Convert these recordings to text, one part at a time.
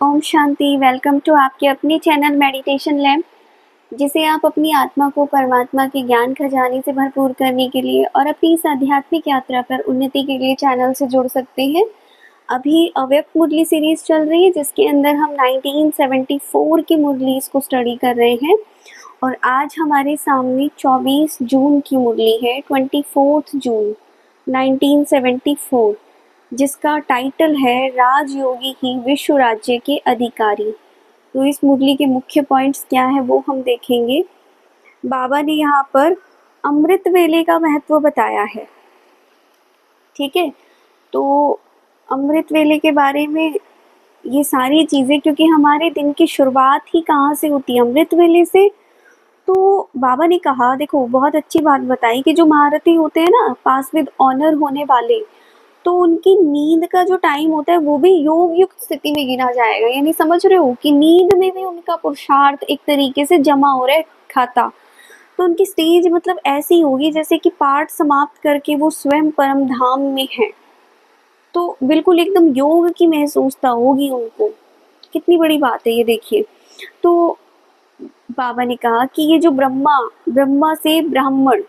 Om Shanti. Welcome to आपके अपने channel meditation lab, जिसे आप अपनी आत्मा को परमात्मा के ज्ञान खजाने से भरपूर करने के लिए और अपनी इस आध्यात्मिक यात्रा पर उन्नति के लिए चैनल से जुड़ सकते हैं। अभी अव्यक्त मुरली सीरीज चल रही है, जिसके अंदर हम 1974 की मुरलीज को स्टडी कर रहे हैं और आज हमारे सामने 24 जून की मुरली है, 24 जून 1974, जिसका टाइटल है राजयोगी ही विश्व राज्य के अधिकारी। तो इस मुरली के मुख्य पॉइंट्स क्या है वो हम देखेंगे। बाबा ने यहाँ पर अमृत वेले का महत्व बताया है। ठीक है, तो अमृत वेले के बारे में ये सारी चीज़ें, क्योंकि हमारे दिन की शुरुआत ही कहाँ से होती है, अमृत वेले से। तो बाबा ने कहा, देखो बहुत अच्छी बात बताई कि जो महारथी होते हैं ना, पास विद ऑनर होने वाले, तो उनकी नींद का जो टाइम होता है वो भी योग युक्त स्थिति में गिना जाएगा। यानी समझ रहे हो कि नींद में भी उनका पुरुषार्थ एक तरीके से जमा हो रहा है, खाता। तो उनकी स्टेज मतलब ऐसी होगी जैसे कि पाठ समाप्त करके वो स्वयं परम धाम में है। तो बिल्कुल एकदम योग की महसूसता होगी उनको। कितनी बड़ी बात है ये, देखिए। तो बाबा ने कहा कि ये जो ब्रह्मा से ब्राह्मण,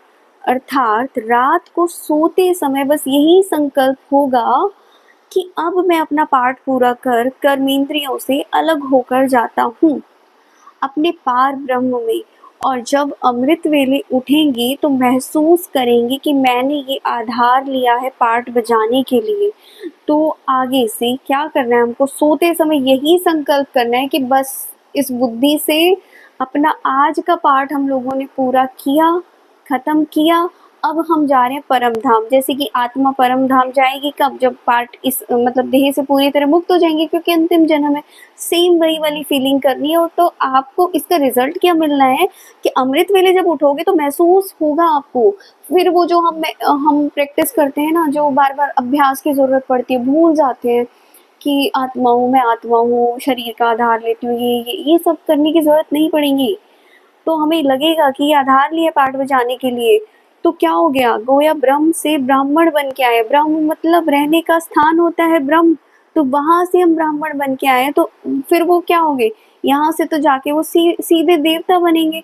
अर्थात रात को सोते समय बस यही संकल्प होगा कि अब मैं अपना पाठ पूरा कर कर्मेंद्रियों से अलग होकर जाता हूँ अपने पार ब्रह्म में। और जब अमृत वेले उठेंगे तो महसूस करेंगे कि मैंने ये आधार लिया है पाठ बजाने के लिए। तो आगे से क्या करना है हमको, सोते समय यही संकल्प करना है कि बस इस बुद्धि से अपना आज का पाठ हम लोगों ने पूरा किया, खत्म किया। अब हम जा रहे हैं परम धाम। जैसे कि आत्मा परम धाम जाएगी कब, जब पार्ट इस मतलब देह से पूरी तरह मुक्त हो जाएंगे, क्योंकि अंतिम जन्म है। सेम वही वाली फीलिंग करनी है। और तो आपको इसका रिजल्ट क्या मिलना है कि अमृत वेले जब उठोगे तो महसूस होगा आपको। फिर वो जो हम प्रैक्टिस करते हैं ना, जो बार बार अभ्यास की जरूरत पड़ती है, भूल जाते हैं कि आत्मा हूँ, मैं आत्मा हूँ, शरीर का आधार लेती हूँ, ये सब करने की जरूरत नहीं पड़ेगी। तो हमें लगेगा कि ये आधार लिए पाठ बजाने के लिए। तो क्या हो गया, गोया ब्रह्म से ब्राह्मण बन के आए। ब्रह्म मतलब रहने का स्थान होता है ब्रह्म, तो वहां से हम ब्राह्मण बन के आए। तो फिर वो क्या होंगे, यहाँ से तो जाके वो सीधे देवता बनेंगे।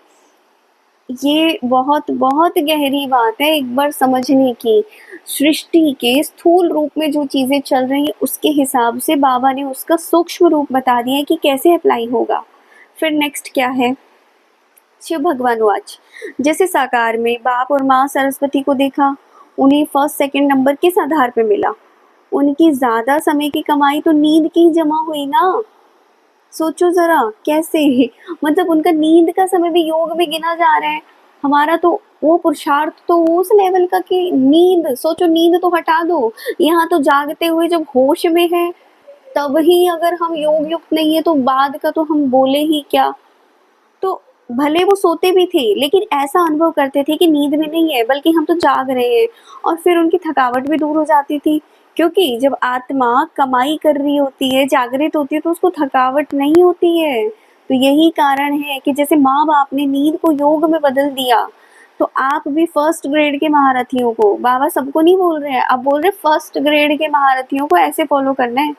ये बहुत बहुत गहरी बात है एक बार समझने की। सृष्टि के स्थूल रूप में जो चीजें चल रही हैं उसके हिसाब से बाबा ने उसका सूक्ष्म रूप बता दिया है कि कैसे अप्लाई होगा। फिर नेक्स्ट क्या है, शिव भगवान वाच। जैसे साकार में बाप और माँ सरस्वती को देखा, उन्हें फर्स्ट सेकंड नंबर किस आधार पे मिला, उनकी ज्यादा समय की कमाई तो नींद की जमा हुई ना। सोचो जरा कैसे, मतलब उनका नींद का समय भी योग में गिना जा रहा है। हमारा तो वो पुरुषार्थ तो उस लेवल का कि नींद, सोचो नींद तो हटा दो, यहाँ तो जागते हुए जब होश में है तब ही अगर हम योग युक्त नहीं है तो बाद का तो हम बोले ही क्या। तो भले वो सोते भी थे लेकिन ऐसा अनुभव करते थे कि नींद में नहीं है बल्कि हम तो जाग रहे हैं। और फिर उनकी थकावट भी दूर हो जाती थी, क्योंकि जब आत्मा कमाई कर रही होती है, जागृत होती है, तो उसको थकावट नहीं होती है। तो यही कारण है कि जैसे माँ बाप ने नींद को योग में बदल दिया, तो आप भी फर्स्ट ग्रेड के महारथियों को, बाबा सबको नहीं बोल रहे हैं, अब बोल रहे फर्स्ट ग्रेड के महारथियों को ऐसे फॉलो करना है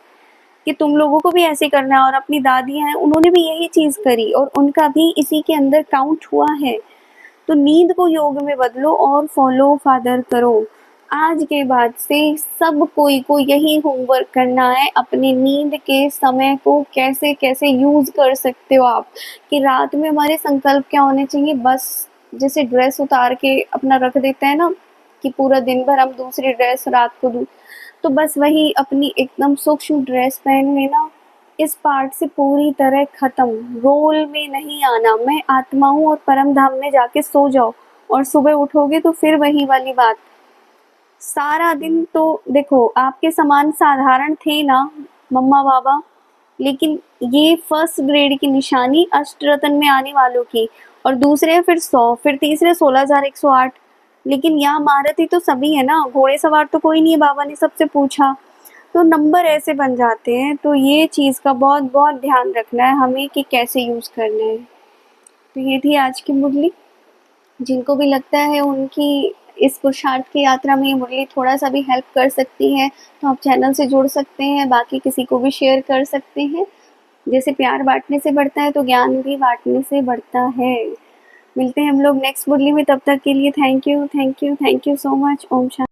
कि तुम लोगों को भी ऐसे करना है। और अपनी दादियां हैं, उन्होंने भी यही चीज करी और उनका भी इसी के अंदर काउंट हुआ है। तो नींद को योग में बदलो और फॉलो फादर करो। आज के बाद से सब कोई को यही होमवर्क करना है, अपनी नींद के समय को कैसे कैसे यूज कर सकते हो आप। कि रात में हमारे संकल्प क्या होने चाहिए, बस जैसे ड्रेस उतार के अपना रख देते हैं ना कि पूरा दिन भर हम दूसरी ड्रेस रात को तो बस वही अपनी एकदम सूक्ष्म ड्रेस पहन लेना। इस पार्ट से पूरी तरह खत्म, रोल में नहीं आना। मैं आत्मा हूँ और परम धाम में जाके सो जाओ और सुबह उठोगे तो फिर वही वाली बात। सारा दिन तो देखो आपके समान साधारण थे ना मम्मा बाबा, लेकिन ये फर्स्ट ग्रेड की निशानी अष्टरत्न में आने वालों की। और दूसरे फिर 100, फिर तीसरे 16,108। लेकिन यहाँ महारथी तो सभी है ना, घोड़े सवार तो कोई नहीं है, बाबा ने सबसे पूछा। तो नंबर ऐसे बन जाते हैं। तो ये चीज़ का बहुत बहुत ध्यान रखना है हमें कि कैसे यूज़ करना है। तो ये थी आज की मुरली। जिनको भी लगता है उनकी इस पुरुषार्थ की यात्रा में ये मुरली थोड़ा सा भी हेल्प कर सकती है, तो आप चैनल से जुड़ सकते हैं, बाकी किसी को भी शेयर कर सकते हैं। जैसे प्यार बाँटने से बढ़ता है तो ज्ञान भी बाँटने से बढ़ता है। मिलते हैं हम लोग नेक्स्ट मुरली में, तब तक के लिए थैंक यू सो मच। ओम शांति।